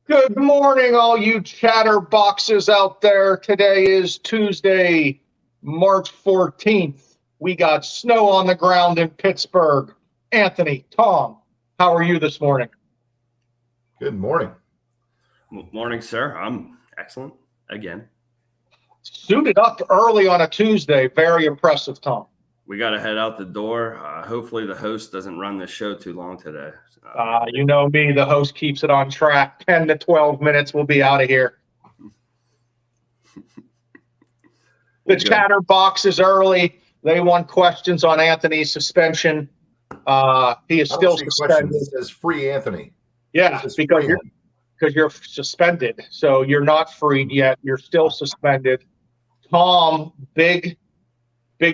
Good morning, all you chatterboxes out there. Today is Tuesday, March 14th. We got snow on the ground in Pittsburgh. Anthony, Tom, how are you this morning? Good morning. Morning, sir. I'm excellent again. Suited up early on a Tuesday. Very impressive, Tom. We got to head out the door. Hopefully, the host doesn't run the show too long today. You know me, the host keeps it on track. 10 to 12 minutes, we'll be out of here. The chatterbox is early. They want questions on Anthony's suspension. He is still suspended. It says free Anthony. Yeah, because you're suspended. So you're not freed yet. You're still suspended. Tom, big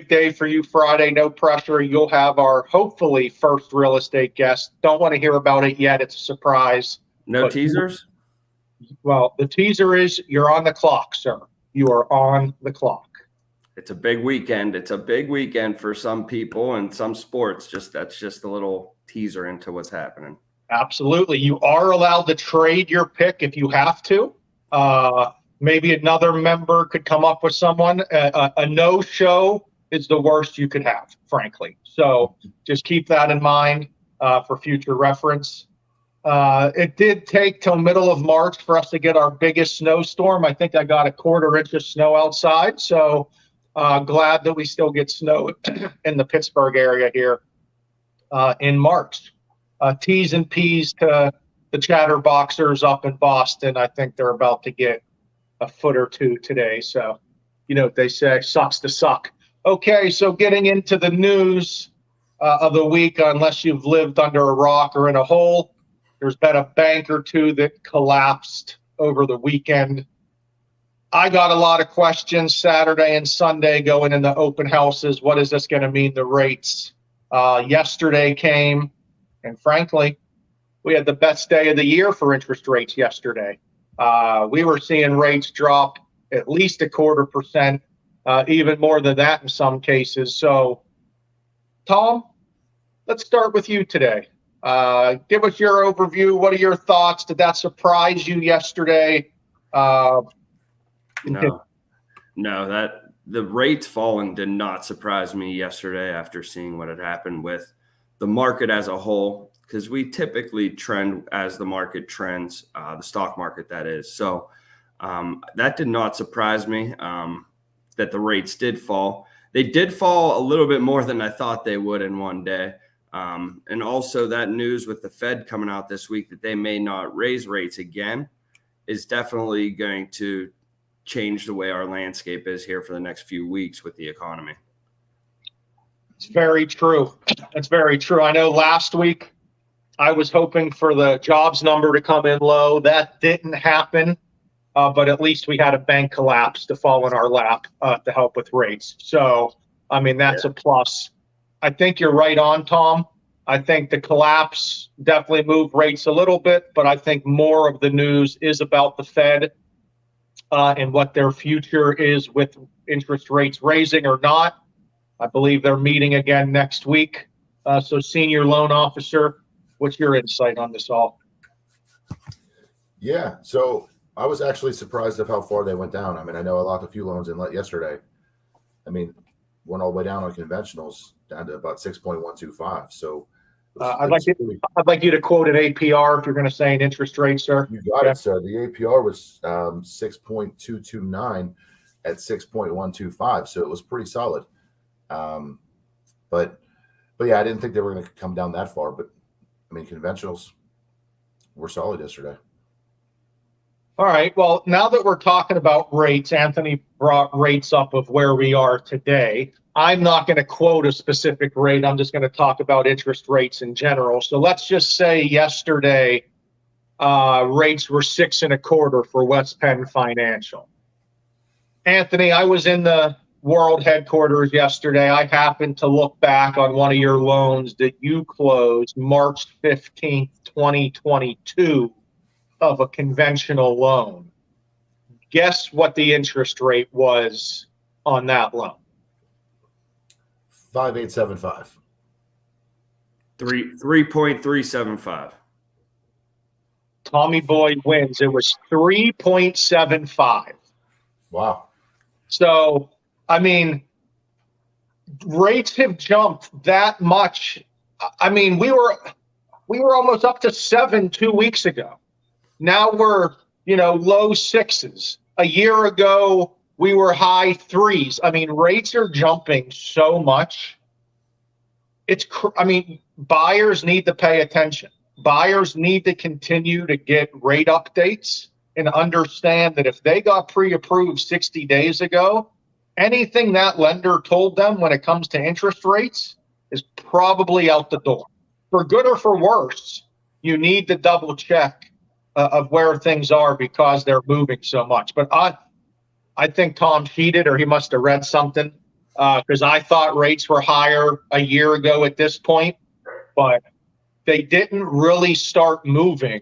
day for you Friday. No pressure. You'll have our hopefully first real estate guest. Don't want to hear about it yet. It's a surprise. No teasers? Well, the teaser is you're on the clock, sir. You are on the clock. It's a big weekend. It's a big weekend for some people and some sports. That's just a little teaser into what's happening. Absolutely. You are allowed to trade your pick if you have to. Maybe another member could come up with someone. A no-show is the worst you could have, frankly. So just keep that in mind for future reference. It did take till middle of March for us to get our biggest snowstorm. I think I got a quarter inch of snow outside. So glad that we still get snow in the Pittsburgh area here in March. T's and P's to the chatterboxers up in Boston. I think they're about to get a foot or two today. So, you know what they say, sucks to suck. Okay, so getting into the news of the week, unless you've lived under a rock or in a hole, there's been a bank or two that collapsed over the weekend. I got a lot of questions Saturday and Sunday going in the open houses. What is this going to mean the rates? Yesterday came. And frankly, we had the best day of the year for interest rates yesterday. We were seeing rates drop at least 0.25%, even more than that in some cases. So, Tom, let's start with you today. Give us your overview. What are your thoughts? Did that surprise you yesterday? No, that the rates falling did not surprise me yesterday after seeing what had happened with the market as a whole, because we typically trend as the market trends, the stock market, that is. So that did not surprise me that the rates did fall. They did fall a little bit more than I thought they would in one day. And also that news with the Fed coming out this week that they may not raise rates again is definitely going to change the way our landscape is here for the next few weeks with the economy. It's very true. That's very true. I know last week I was hoping for the jobs number to come in low. That didn't happen, but at least we had a bank collapse to fall in our lap to help with rates. So, I mean, that's a plus. I think you're right on, Tom. I think the collapse definitely moved rates a little bit, but I think more of the news is about the Fed and what their future is with interest rates raising or not. I believe they're meeting again next week. So, senior loan officer, what's your insight on this all? Yeah, so I was actually surprised of how far they went down. I mean, I know I locked a few loans in yesterday. I mean, went all the way down on conventionals down to about 6.125. So I'd like you to quote an APR if you're going to say an interest rate, sir. You got it, sir. The APR was 6.229 at 6.125, so it was pretty solid. But yeah, I didn't think they were going to come down that far. But I mean, conventionals were solid yesterday. All right. Well, now that we're talking about rates, Anthony brought rates up of where we are today. I'm not going to quote a specific rate. I'm just going to talk about interest rates in general. So let's just say yesterday rates were 6.25 for West Penn Financial. Anthony, I was in the world headquarters yesterday. I happened to look back on one of your loans that you closed March 15th, 2022 of a conventional loan. Guess what the interest rate was on that loan? 5.875. 3.375. Tommy Boy wins. It was 3.75. Wow. So, I mean, rates have jumped that much. I mean, we were almost up to 7 2 weeks ago. Now we're, low sixes. A year ago, we were high threes. I mean, rates are jumping so much. Buyers need to pay attention. Buyers need to continue to get rate updates and understand that if they got pre-approved 60 days ago, anything that lender told them when it comes to interest rates is probably out the door. For good or for worse, you need to double check of where things are because they're moving so much. But I think Tom cheated, or he must have read something, because I thought rates were higher a year ago at this point, but they didn't really start moving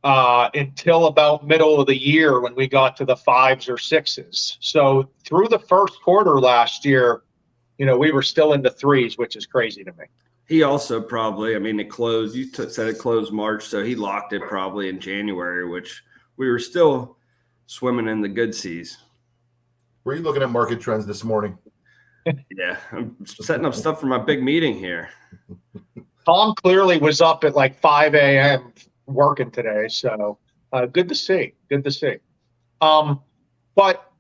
until about middle of the year when we got to the 5s or 6s. So through the first quarter last year, we were still in the 3s, which is crazy to me. He also probably, it closed, said it closed March, so he locked it probably in January, which we were still swimming in the good seas. Were you looking at market trends this morning? Yeah, I'm setting up stuff for my big meeting here. Tom clearly was up at like 5 a.m. working today, so good to see. Good to see. But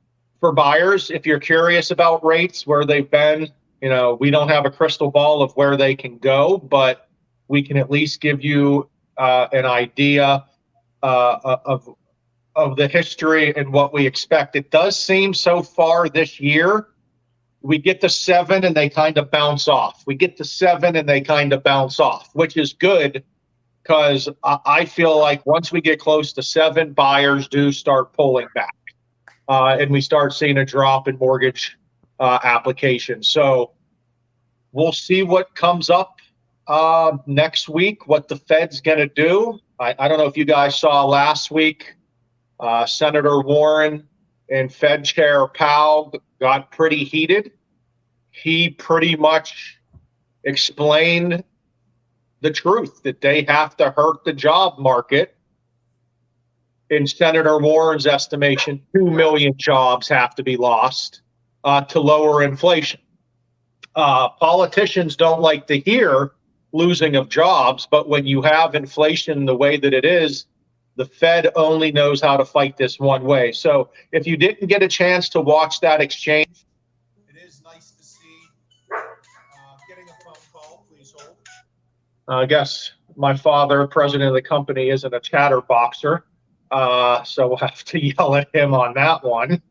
for buyers, if you're curious about rates, where they've been, we don't have a crystal ball of where they can go, but we can at least give you an idea of the history and what we expect. It does seem so far this year, we get to 7 and they kind of bounce off. We get to 7 and they kind of bounce off, which is good because I feel like once we get close to 7, buyers do start pulling back. And we start seeing a drop in mortgage applications. So we'll see what comes up next week, what the Fed's going to do. I don't know if you guys saw last week, Senator Warren and Fed Chair Powell got pretty heated. He pretty much explained the truth that they have to hurt the job market. In Senator Warren's estimation, 2 million jobs have to be lost to lower inflation. Politicians don't like to hear losing of jobs, but when you have inflation the way that it is, the Fed only knows how to fight this one way. So if you didn't get a chance to watch that exchange, it is nice to see. Getting a phone call, please hold. I guess my father, president of the company, isn't a chatterboxer. So we'll have to yell at him on that one.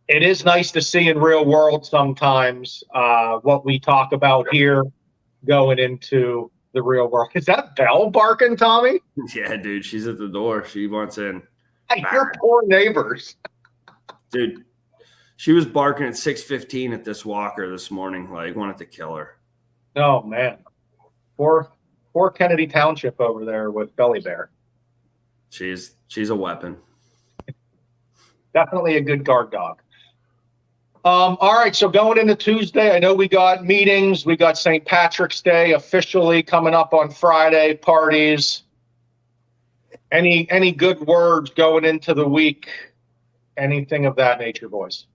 It is nice to see in real world sometimes what we talk about here going into the real world. Is that Belle barking, Tommy? Yeah, dude, she's at the door. She wants in. Hey, your poor neighbors. Dude, she was barking at 6:15 at this walker this morning. Like, wanted to kill her. Oh, man. Poor Kennedy Township over there with Belly Bear. She's a weapon. Definitely a good guard dog. All right, so going into Tuesday, I know we got meetings. We got St. Patrick's Day officially coming up on Friday, parties. Any good words going into the week? Anything of that nature, boys?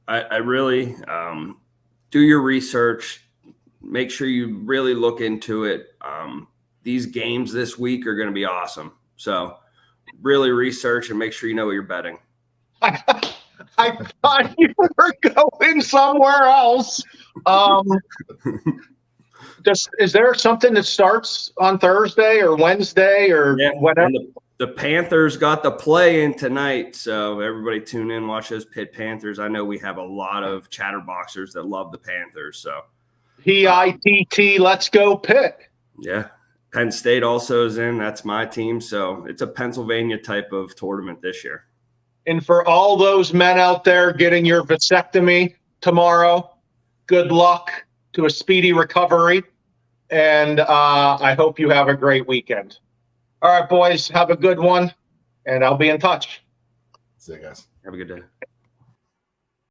I really do your research. Make sure you really look into it. These games this week are going to be awesome. So really research and make sure you know what you're betting. I thought you were going somewhere else. Is there something that starts on Thursday or Wednesday or whatever? The Panthers got the play in tonight, so everybody tune in, watch those Pitt Panthers. I know we have a lot of chatterboxers that love the Panthers. So PITT, let's go Pitt. Yeah. Penn State also is in. That's my team. So it's a Pennsylvania type of tournament this year. And for all those men out there getting your vasectomy tomorrow, good luck to a speedy recovery. And I hope you have a great weekend. All right, boys, have a good one, and I'll be in touch. See you guys. Have a good day.